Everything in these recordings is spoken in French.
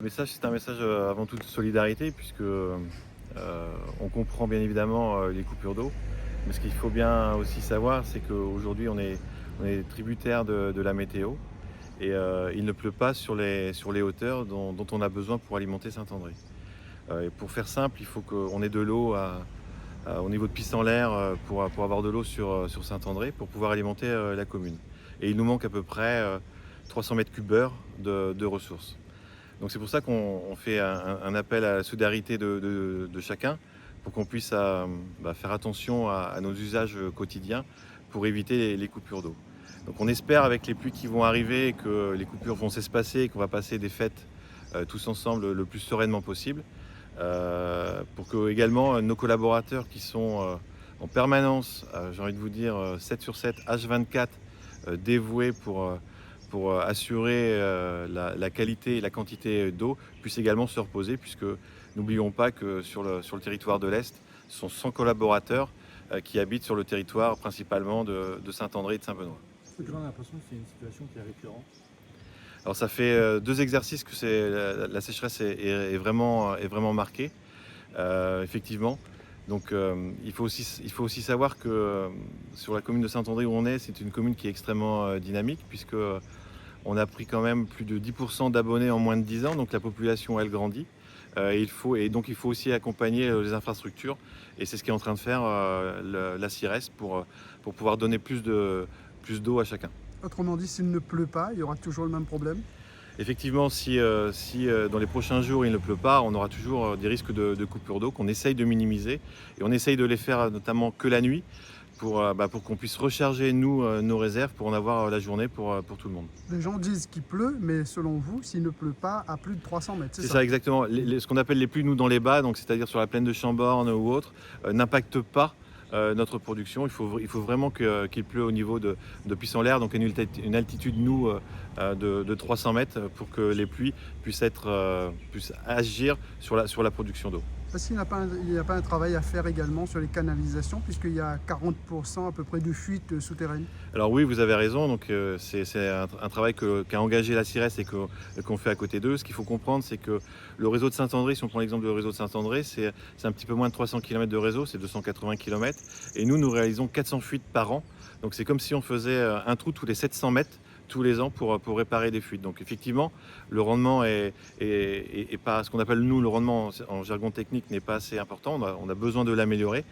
message, c'est un message avant tout de solidarité, puisque on comprend bien évidemment les coupures d'eau. Mais ce qu'il faut bien aussi savoir, c'est qu'aujourd'hui, on est tributaire de la météo et il ne pleut pas sur les hauteurs dont on a besoin pour alimenter Saint-André. Et pour faire simple, il faut qu'on ait de l'eau au niveau de Pissenlaire pour avoir de l'eau sur Saint-André pour pouvoir alimenter la commune. Et il nous manque à peu près 300 mètres cubes heure de ressources. Donc c'est pour ça qu'on fait un appel à la solidarité de chacun pour qu'on puisse faire attention à nos usages quotidiens pour éviter les coupures d'eau. Donc on espère avec les pluies qui vont arriver que les coupures vont s'espacer et qu'on va passer des fêtes tous ensemble le plus sereinement possible. Pour que également nos collaborateurs qui sont en permanence, j'ai envie de vous dire 7 sur 7, H24, dévoués pour assurer la qualité et la quantité d'eau, puissent également se reposer, puisque n'oublions pas que sur le territoire de l'Est, ce sont 100 collaborateurs qui habitent sur le territoire principalement de Saint-André et de Saint-Benoît. J'ai toujours l'impression que c'est une situation qui est récurrente. Alors ça fait 2 exercices que la sécheresse est vraiment marquée, effectivement. Donc il faut aussi savoir que sur la commune de Saint-André où on est, c'est une commune qui est extrêmement dynamique, puisque on a pris quand même plus de 10% d'abonnés en moins de 10 ans, donc la population elle grandit. Donc il faut aussi accompagner les infrastructures, et c'est ce qu'est en train de faire la CIRES pour pouvoir donner plus d'eau à chacun. Autrement dit, s'il ne pleut pas, il y aura toujours le même problème? Effectivement, si dans les prochains jours il ne pleut pas, on aura toujours des risques de coupure d'eau qu'on essaye de minimiser, et on essaye de les faire notamment que la nuit pour qu'on puisse recharger nos réserves pour en avoir la journée pour tout le monde. Les gens disent qu'il pleut, mais selon vous, s'il ne pleut pas à plus de 300 mètres, C'est ça exactement. Ce qu'on appelle les pluies, nous, dans les bas, donc c'est-à-dire sur la plaine de Chambord ou autre, n'impactent pas notre production. Il faut vraiment qu'il pleut au niveau de Pissenlaire, donc une altitude, nous, de 300 mètres, pour que les pluies puissent agir sur la production d'eau. Est-ce qu'il n'y a pas un travail à faire également sur les canalisations, puisqu'il y a 40% à peu près de fuites souterraines? Alors oui, vous avez raison. Donc c'est un travail qu'a engagé la CIRES et qu'on fait à côté d'eux. Ce qu'il faut comprendre, c'est que le réseau de Saint-André, si on prend l'exemple du réseau de Saint-André, c'est un petit peu moins de 300 km de réseau, c'est 280 km. Et nous réalisons 400 fuites par an. Donc c'est comme si on faisait un trou tous les 700 mètres tous les ans pour réparer des fuites. Donc effectivement, le rendement est pas ce qu'on appelle, nous, le rendement en jargon technique n'est pas assez important. On a besoin de l'améliorer.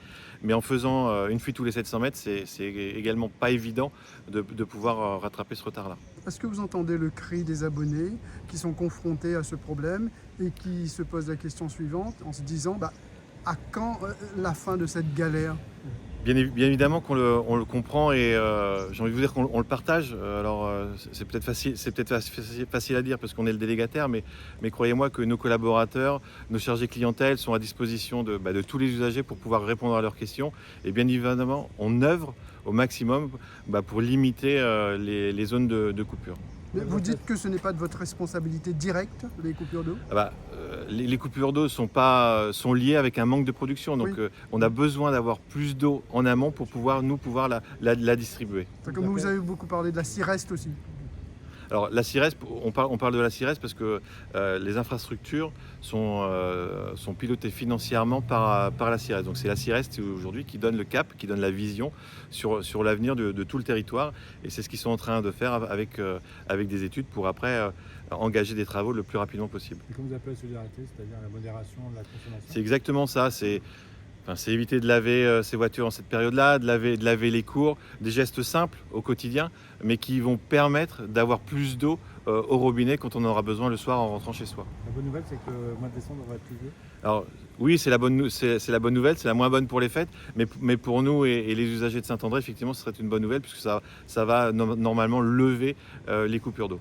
Mais en faisant une fuite tous les 700 mètres, c'est également pas évident de pouvoir rattraper ce retard-là. Est-ce que vous entendez le cri des abonnés qui sont confrontés à ce problème et qui se posent la question suivante en se disant à quand la fin de cette galère? Bien évidemment qu'on le comprend, et j'ai envie de vous dire qu'on le partage. Alors c'est peut-être facile à dire parce qu'on est le délégataire, mais croyez-moi que nos collaborateurs, nos chargés clientèle sont à disposition de tous les usagers pour pouvoir répondre à leurs questions. Et bien évidemment, on œuvre au maximum pour limiter les zones de coupure. Mais vous dites que ce n'est pas de votre responsabilité directe, les coupures d'eau? Les coupures d'eau sont liées avec un manque de production. Donc Oui. on a besoin d'avoir plus d'eau en amont pour pouvoir la distribuer. Comme vous avez beaucoup parlé de la CIRES aussi. Alors la CIRES, on parle de la CIRES parce que les infrastructures sont pilotées financièrement par la CIRES. Donc c'est la CIRES aujourd'hui qui donne le cap, qui donne la vision sur l'avenir de tout le territoire. Et c'est ce qu'ils sont en train de faire avec des études pour après engager des travaux le plus rapidement possible. Et comme vous appelez la solidarité, c'est-à-dire la modération de la consommation? C'est exactement ça. C'est éviter de laver ses voitures en cette période-là, de laver les cours, des gestes simples au quotidien, mais qui vont permettre d'avoir plus d'eau au robinet quand on en aura besoin le soir en rentrant chez soi. La bonne nouvelle, c'est que le mois de décembre va être pluvieux. Alors oui, c'est la bonne nouvelle, c'est la moins bonne pour les fêtes, mais pour nous et les usagers de Saint-André, effectivement, ce serait une bonne nouvelle, puisque ça va normalement lever les coupures d'eau.